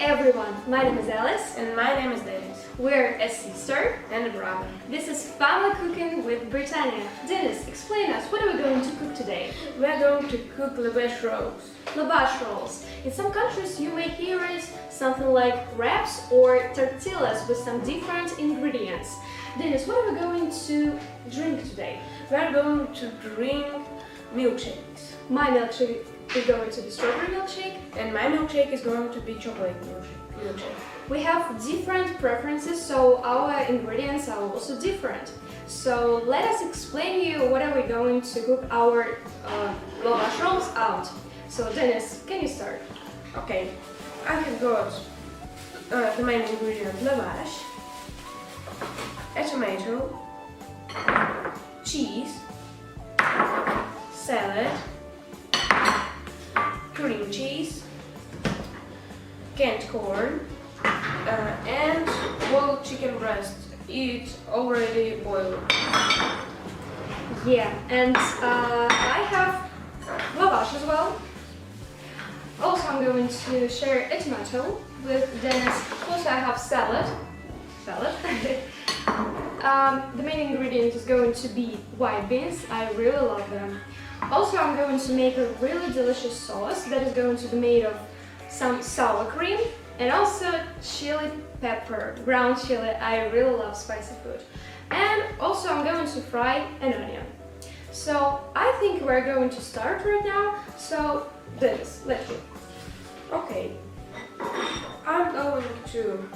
everyone, my name is Alice. And my name is Dennis. We're a sister And a brother. This is Family Cooking with Britannia. Dennis, explain us, what are we going to cook today? We're going to cook lavash rolls. Lavash rolls. In some countries you may hear it something like wraps or tortillas with some different ingredients. Dennis, what are we going to drink today? We're going to drink milkshakes. My milkshake is going to be strawberry milkshake. And my milkshake is going to be chocolate milkshake. We have different preferences, so our ingredients are also different. So let us explain you what are we going to cook our lavash rolls out. So Dennis, can you start? Okay, I have got the main ingredient lavash, a tomato, cheese, salad, cream cheese, canned corn, and boiled chicken breast. It's already boiled. Yeah, and I have lavash as well. Also, I'm going to share a tomato with Dennis. Also, I have salad. The main ingredient is going to be white beans. I really love them. Also, I'm going to make a really delicious sauce that is going to be made of some sour cream and also chili pepper, ground chili. I really love spicy food. And also, I'm going to fry an onion. So, I think we're going to start right now. So, Dennis, let's go. Okay, I'm going to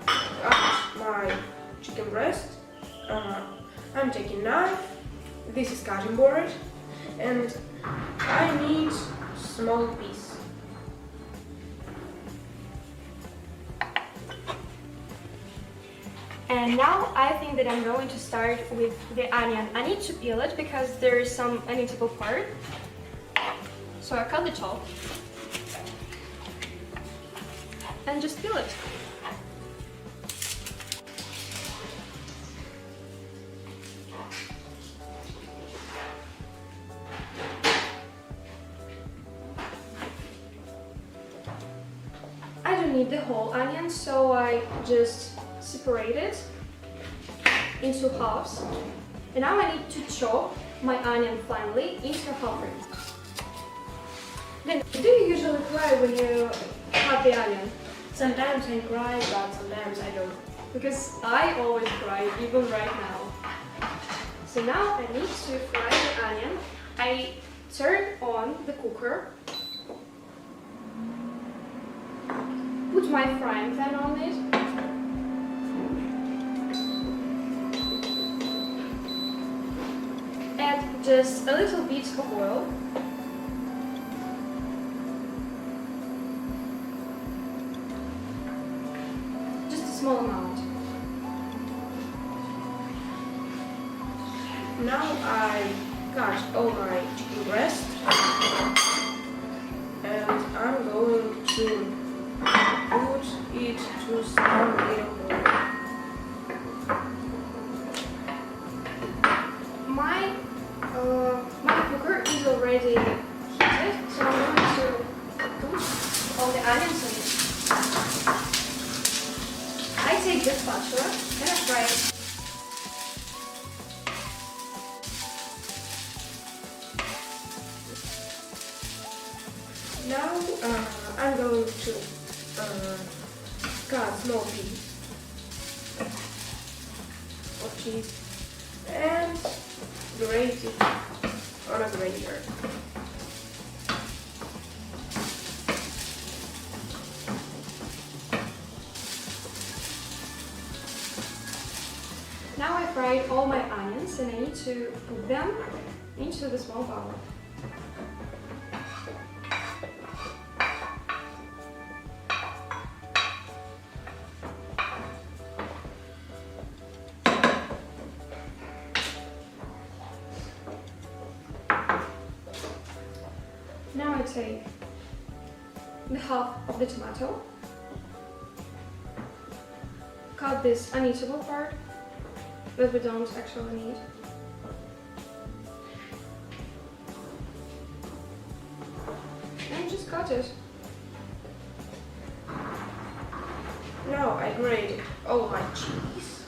cut my chicken breast. I'm taking knife. This is cutting board, and I need small piece. And now I think that I'm going to start with the onion. I need to peel it because there is some uneatable part. So I cut the top and just peel it. I don't need the whole onion, so I just separate it into halves. And now I need to chop my onion finely into half rings. Then, do you usually cry when you cut the onion? Sometimes I cry, but sometimes I don't. Because I always cry, even right now. So now I need to fry the onion. I turn on the cooker. Put my frying pan on it. Add just a little bit of oil. Just a small amount. Now I cut all my chicken breast, and I'm going to put it to some little oil. My cooker is already heated, so I'm going to put all the onions in it. I take the spatula and I fry it. Now I'm going to cut small piece of cheese and grate it on a grater. Now I fried all my onions and I need to put them into the small bowl. Now I take the half of the tomato, cut this uneatable part that we don't actually need. And just cut it. I grated all my cheese.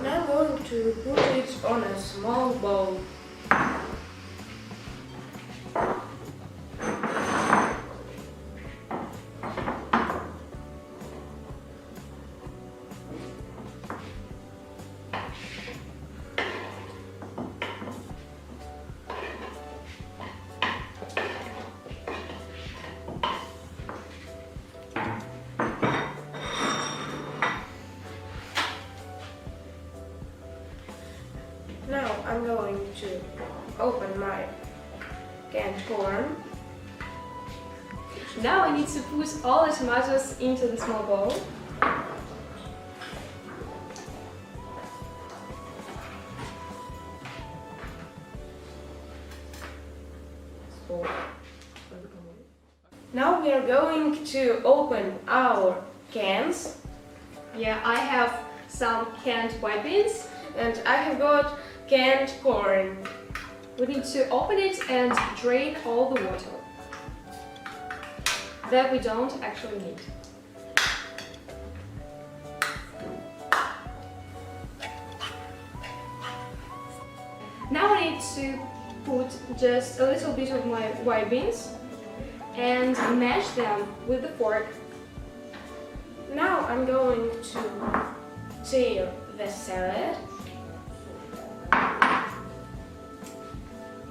Now I'm going to put it on a small bowl. Now I'm going to open my canned corn. Now I need to put all the tomatoes into the small bowl. Now we are going to open our cans. Yeah, I have some canned white beans. And I have got canned corn. We need to open it and drain all the water that we don't actually need. Now I need to put just a little bit of my white beans and mash them with the fork. Now I'm going to tear the salad.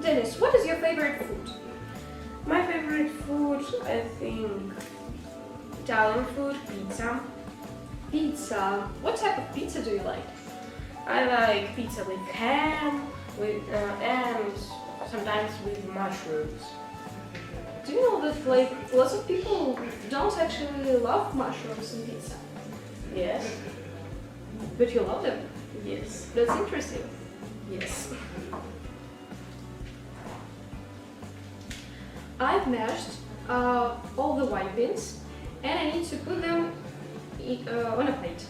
Dennis, what is your favorite food? My favorite food, I think, Italian food, pizza. Pizza. What type of pizza do you like? I like pizza with ham, and sometimes with mushrooms. Do you know that lots of people don't actually love mushrooms in pizza? Yes. But you love them? Yes. That's interesting. Yes. I've mashed all the white beans and I need to put them on a plate.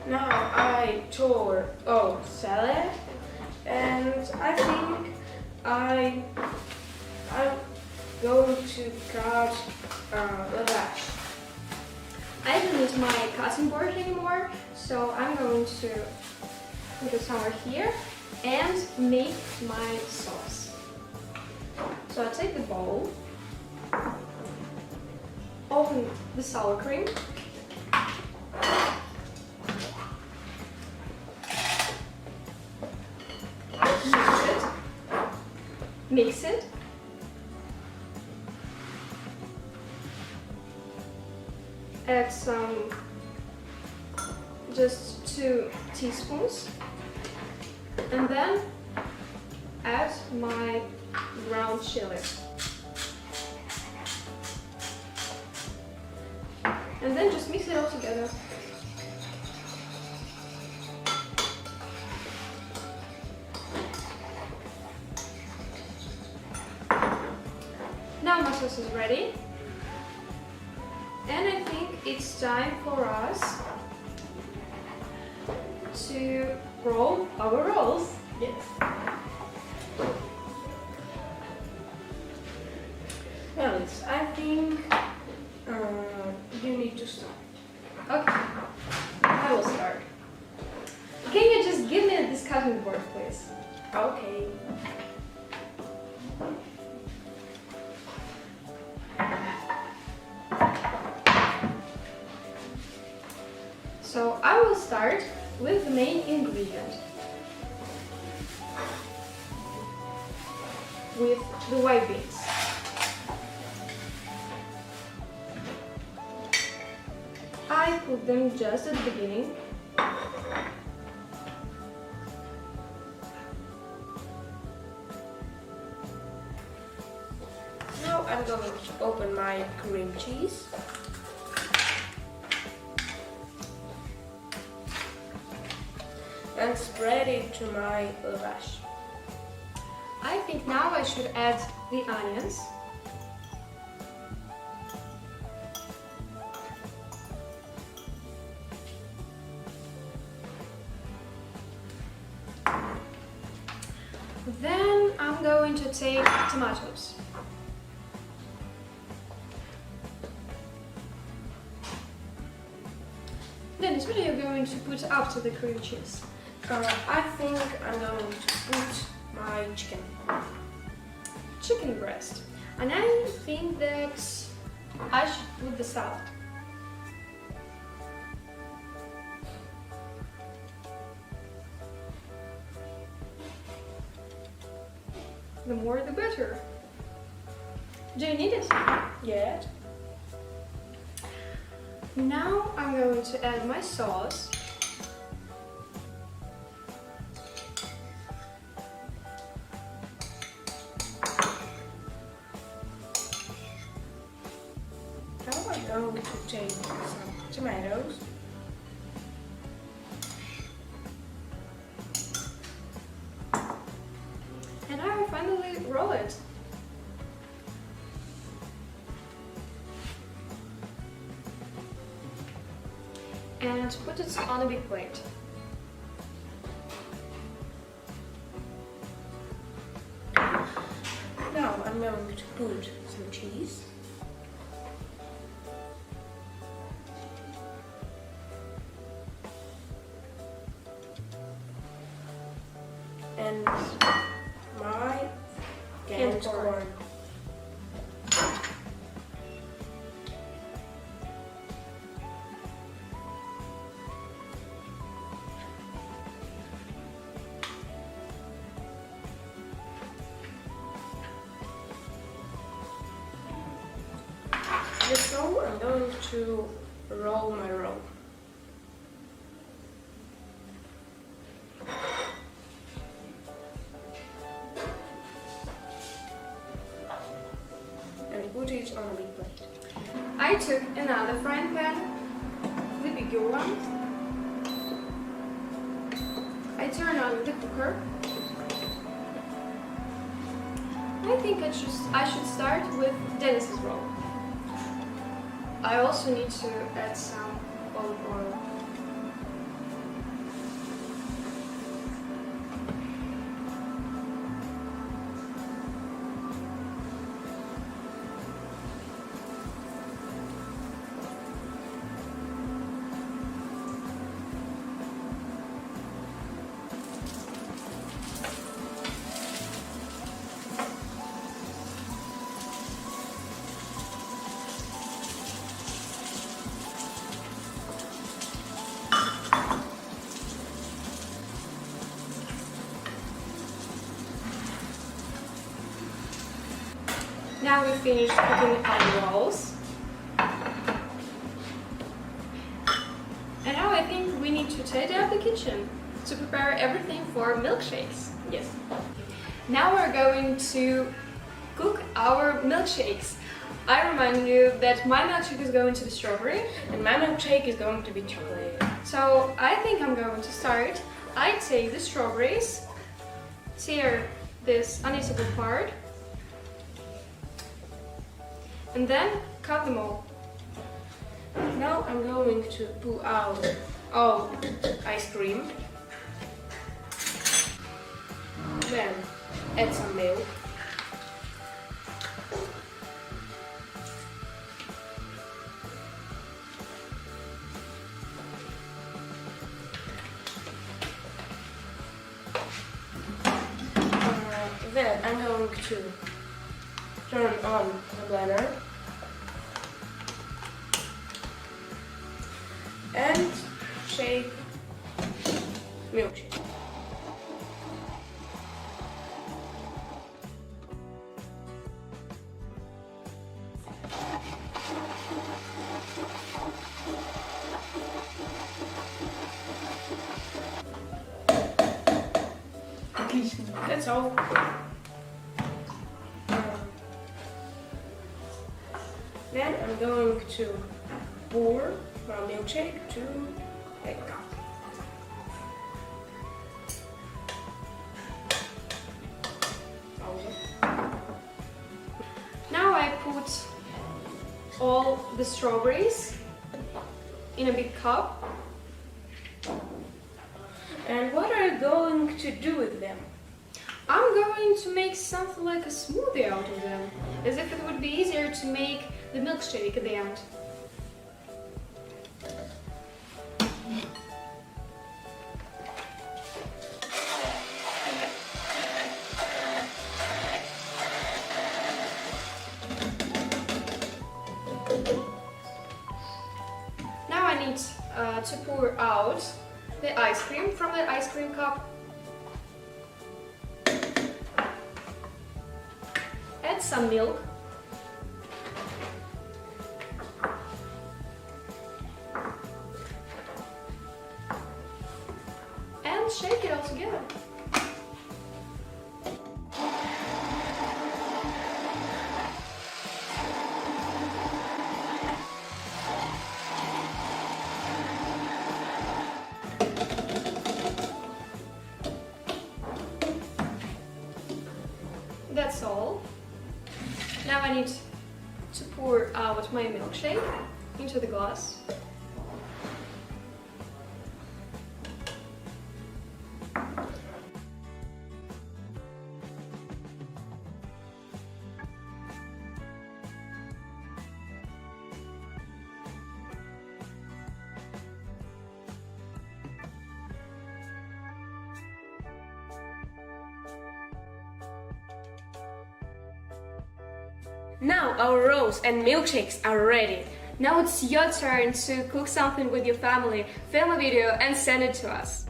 Now I tore all salad, and I think I'm going to cut lavash. I don't need my cutting board anymore, so I'm going to put it somewhere here and make my sauce. So I take the bowl, open the sour cream, mix it, add some, just 2 teaspoons, and then add my ground chili. And then just mix it all together. Now my sauce is ready. And I think it's time for us to roll our rolls. Yes. Alice, I think you need to start. Okay, I will start. Can you just give me this cutting board, please? Okay. So I will start with the main ingredient, with the white beans. I put them just at the beginning. Now I'm going to open my cream cheese. And spread it to my lavash. I think now I should add the onions. Then I'm going to take tomatoes. Dennis, what are you going to put after the cream cheese? I think I'm going to put my chicken. Chicken breast. And I think that I should put the salad. The more the better. Do you need it? Yeah. Now I'm going to add my sauce. Now I'm going to take some tomatoes. And I will finally roll it. And put it on a big plate. Now I'm going to put some cheese. And my canned corn. So I'm going to roll my roll. And put it on a big plate. I took another frying pan, the bigger one. I turn on the cooker. I think I should start with Dennis's roll. I also need to add some olive oil. Now we finished cooking our rolls. And now I think we need to tidy up the kitchen to prepare everything for milkshakes. Yes. Now we're going to cook our milkshakes. I remind you that my milkshake is going to be strawberry. And my milkshake is going to be chocolate. So I think I'm going to start. I take the strawberries, tear this uneatable part, and then cut them all. Now I'm going to pull out all ice cream. Then add some milk. Then I'm going to turn on the blender and shake milkshake. That's all. Then I'm going to pour my milkshake to a cup. Now I put all the strawberries in a big cup. And what are you going to do with them? I'm going to make something like a smoothie out of them, as if it would be easier to make the milkshake at the end. Now I need to pour out the ice cream from the ice cream cup. Add some milk. And shake it all together. That's all. Now I need to pour out my milkshake into the glass. Now our rolls and milkshakes are ready. Now it's your turn to cook something with your family, film a video and send it to us.